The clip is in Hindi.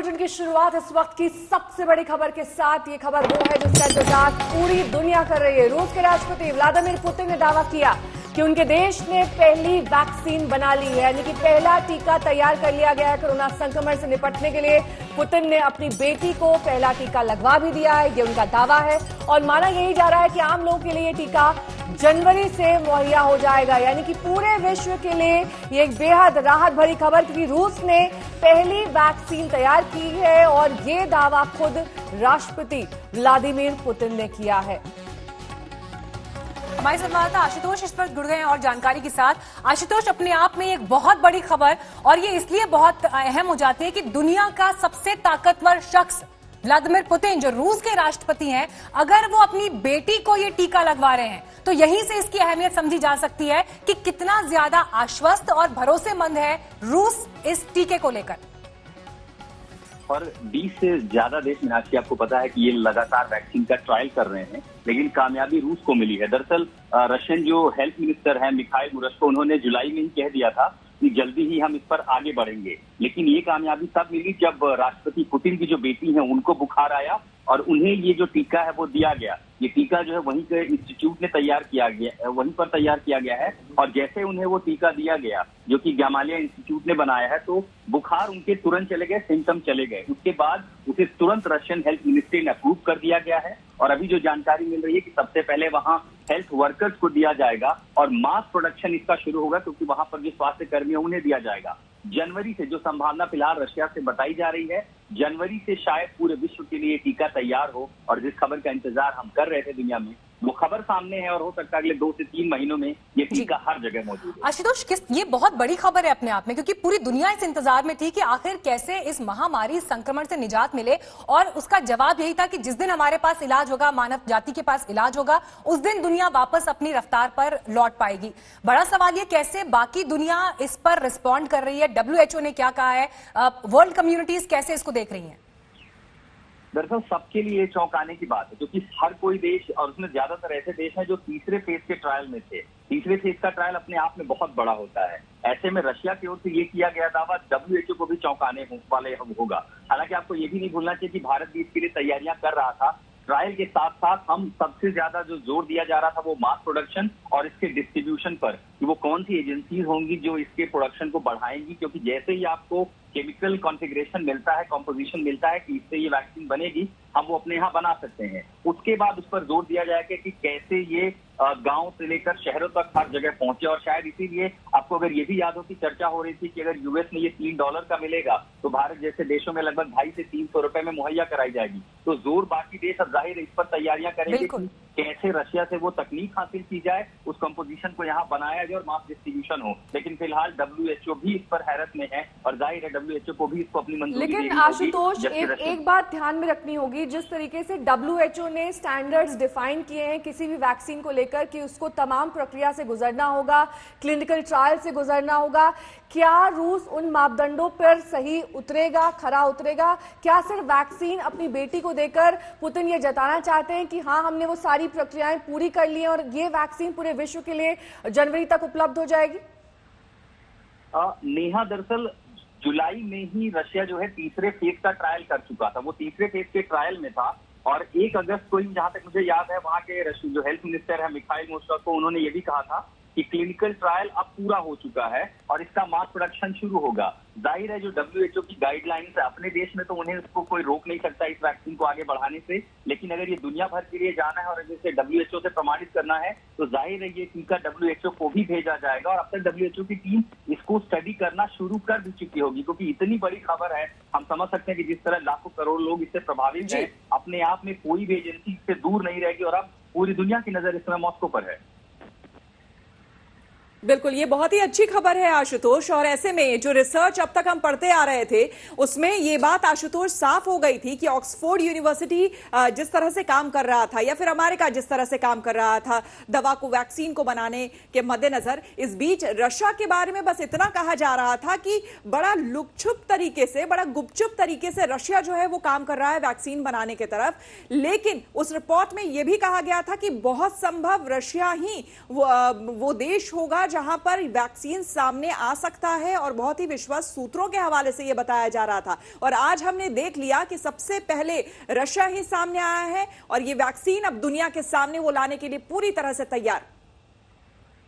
बुलेटिन की शुरुआत इस वक्त की सबसे बड़ी खबर के साथ। ये खबर वो है जिसका इंतजार पूरी दुनिया कर रही है। रूस के राष्ट्रपति व्लादिमीर पुतिन ने दावा किया कि उनके देश ने पहली वैक्सीन बना ली है, यानी कि पहला टीका तैयार कर लिया गया है। कोरोना संक्रमण से निपटने के लिए पुतिन ने अपनी बेटी को पहला टीका लगवा भी दिया है, ये उनका दावा है। और माना यही जा रहा है कि आम लोगों के लिए ये टीका जनवरी से मुहैया हो जाएगा, यानी कि पूरे विश्व के लिए ये एक बेहद राहत भरी खबर, क्योंकि रूस ने पहली वैक्सीन तैयार की है और ये दावा खुद राष्ट्रपति व्लादिमीर पुतिन ने किया है। हमारे संवाददाता आशुतोष इस पर जुड़ गए हैं और जानकारी के साथ। आशुतोष, अपने आप में एक बहुत बड़ी खबर, और ये इसलिए बहुत अहम हो जाती है कि दुनिया का सबसे ताकतवर शख्स व्लादिमीर पुतिन, जो रूस के राष्ट्रपति हैं, अगर वो अपनी बेटी को ये टीका लगवा रहे हैं तो यहीं से इसकी अहमियत समझी जा सकती है कि कितना ज्यादा आश्वस्त और भरोसेमंद है रूस इस टीके को लेकर। और 20 से ज्यादा देश मीनाक्षी, आपको पता है कि ये लगातार वैक्सीन का ट्रायल कर रहे हैं, लेकिन कामयाबी रूस को मिली है। दरअसल रशियन जो हेल्थ मिनिस्टर है मिखाइल मुरस्को, उन्होंने जुलाई में ही कह दिया था कि जल्दी ही हम इस पर आगे बढ़ेंगे, लेकिन ये कामयाबी तब मिली जब राष्ट्रपति पुतिन की जो बेटी है उनको बुखार आया और उन्हें ये जो टीका है वो दिया गया। ये टीका जो है वहीं के इंस्टीट्यूट ने तैयार किया गया, वहीं पर तैयार किया गया है, और जैसे उन्हें वो टीका दिया गया जो कि गमालिया इंस्टीट्यूट ने बनाया है, तो बुखार उनके तुरंत चले गए, सिम्टम चले गए। उसके बाद उसे तुरंत रशियन हेल्थ मिनिस्ट्री ने अप्रूव कर दिया गया है, और अभी जो जानकारी मिल रही है कि सबसे पहले वहां हेल्थ वर्कर्स को दिया जाएगा और मास प्रोडक्शन इसका शुरू होगा, क्योंकि वहां पर जो स्वास्थ्य कर्मी है उन्हें दिया जाएगा। जनवरी से जो संभावना फिलहाल रशिया से बताई जा रही है, जनवरी से शायद पूरे विश्व के लिए टीका तैयार हो, और जिस खबर का इंतजार हम कर रहे थे दुनिया में, वो खबर सामने है, और हो सकता है अगले 2 से 3 महीनों में ये टीका हर जगह मौजूद है। आशुतोष, ये बहुत बड़ी खबर है अपने आप में, क्योंकि पूरी दुनिया इस इंतजार में थी कि आखिर कैसे इस महामारी संक्रमण से निजात मिले, और उसका जवाब यही था कि जिस दिन हमारे पास इलाज होगा, मानव जाति के पास इलाज होगा, उस दिन दुनिया वापस अपनी रफ्तार पर लौट पाएगी। बड़ा सवाल ये कैसे बाकी दुनिया इस पर रिस्पॉन्ड कर रही है, WHO ने क्या कहा है, वर्ल्ड कम्युनिटीज कैसे इसको देख रही है? दरअसल सबके लिए चौंकाने की बात है, क्योंकि हर कोई देश, और उसमें ज्यादातर ऐसे देश हैं जो तीसरे फेज के ट्रायल में थे। तीसरे फेज का ट्रायल अपने आप में बहुत बड़ा होता है। ऐसे में रशिया की ओर से ये किया गया दावा WHO को भी चौंकाने वाले होगा। हालांकि आपको ये भी नहीं भूलना चाहिए कि भारत भी इसके लिए तैयारियां कर रहा था। ट्रायल के साथ साथ हम सबसे ज्यादा जो जोर दिया जा रहा था वो मास प्रोडक्शन और इसके डिस्ट्रीब्यूशन पर, कि वो कौन सी एजेंसीज होंगी जो इसके प्रोडक्शन को बढ़ाएंगी, क्योंकि जैसे ही आपको केमिकल कॉन्फ़िगरेशन मिलता है, कॉम्पोजिशन मिलता है कि इससे ये वैक्सीन बनेगी, हम वो अपने यहाँ बना सकते हैं। उसके बाद उस पर जोर दिया जाएगा कि कैसे ये गांव से लेकर शहरों तक हर जगह पहुंचे, और शायद इसीलिए आपको अगर ये भी याद हो कि चर्चा हो रही थी कि अगर यूएस में ये $3 का मिलेगा तो भारत जैसे देशों में लगभग 250 से 300 रुपए में मुहैया कराई जाएगी। तो जोर बाकी देश अब जाहिर इस पर तैयारियां करेंगे कि कैसे रशिया से वो तकनीक हासिल की जाए, उस कंपोजिशन को यहाँ बनाया जाए और मास डिस्ट्रीब्यूशन हो। लेकिन फिलहाल WHO भी इस पर हैरत में है, और जाहिर है WHO को भी इसको अपनी मंजूरी देनी होगी। लेकिन आशुतोष, एक बात ध्यान में रखनी होगी, जिस तरीके से WHO ने स्टैंडर्ड्स डिफाइन किए हैं किसी भी वैक्सीन को लेकर कि उसको तमाम प्रक्रिया से गुजरना होगा, क्लिनिकल ट्रायल से गुजरना होगा, क्या रूस उन मापदंडों पर सही उतरेगा, खरा उतरेगा? क्या सिर्फ वैक्सीन अपनी बेटी को देकर पुतिन ये जताना चाहते हैं कि हाँ, हमने वो सारी प्रक्रियाएं पूरी कर ली हैं और ये वैक्सीन पूरे विश्व के लिए जनवरी तक उपलब्ध हो जाएगी? नेहा, दरअसल जुलाई में ही रशिया जो है तीसरे फेज का ट्रायल कर चुका था। वो तीसरे फेज के ट्रायल में था, और 1 अगस्त को ही, जहां तक मुझे याद है, वहां के जो हेल्थ मिनिस्टर है मिखाइल मुरस्को, उन्होंने ये भी कहा था कि क्लिनिकल ट्रायल अब पूरा हो चुका है और इसका मास प्रोडक्शन शुरू होगा। जाहिर है जो WHO की गाइडलाइंस है अपने देश में, तो उन्हें उसको कोई रोक नहीं सकता इस वैक्सीन को आगे बढ़ाने से, लेकिन अगर ये दुनिया भर के लिए जाना है और इसे WHO से प्रमाणित करना है, तो जाहिर है ये टीका WHO को भी भेजा जाएगा, और अब तक WHO की टीम इसको स्टडी करना शुरू कर भी चुकी होगी, क्योंकि इतनी बड़ी खबर है। हम समझ सकते हैं कि जिस तरह लाखों करोड़ लोग इससे प्रभावित हैं, अपने आप में कोई भी एजेंसी इससे दूर नहीं रहेगी, और अब पूरी दुनिया की नजर इस समय मॉस्को पर है। बिल्कुल, ये बहुत ही अच्छी खबर है आशुतोष। और ऐसे में जो रिसर्च अब तक हम पढ़ते आ रहे थे उसमें ये बात आशुतोष साफ हो गई थी कि ऑक्सफोर्ड यूनिवर्सिटी जिस तरह से काम कर रहा था, या फिर अमेरिका जिस तरह से काम कर रहा था दवा को, वैक्सीन को बनाने के मद्देनजर, इस बीच रशिया के बारे में बस इतना कहा जा रहा था कि बड़ा लुकछुप तरीके से, बड़ा गुपचुप तरीके से रशिया जो है वो काम कर रहा है वैक्सीन बनाने की तरफ। लेकिन उस रिपोर्ट में यह भी कहा गया था कि बहुत संभव रशिया ही वो देश होगा जहां पर वैक्सीन सामने आ सकता है और बहुत ही विश्वास सूत्रों के हवाले से यह बताया जा रहा था, और आज हमने देख लिया कि सबसे पहले रशिया ही सामने आया है और ये वैक्सीन अब दुनिया के सामने वो लाने के लिए पूरी तरह से तैयार।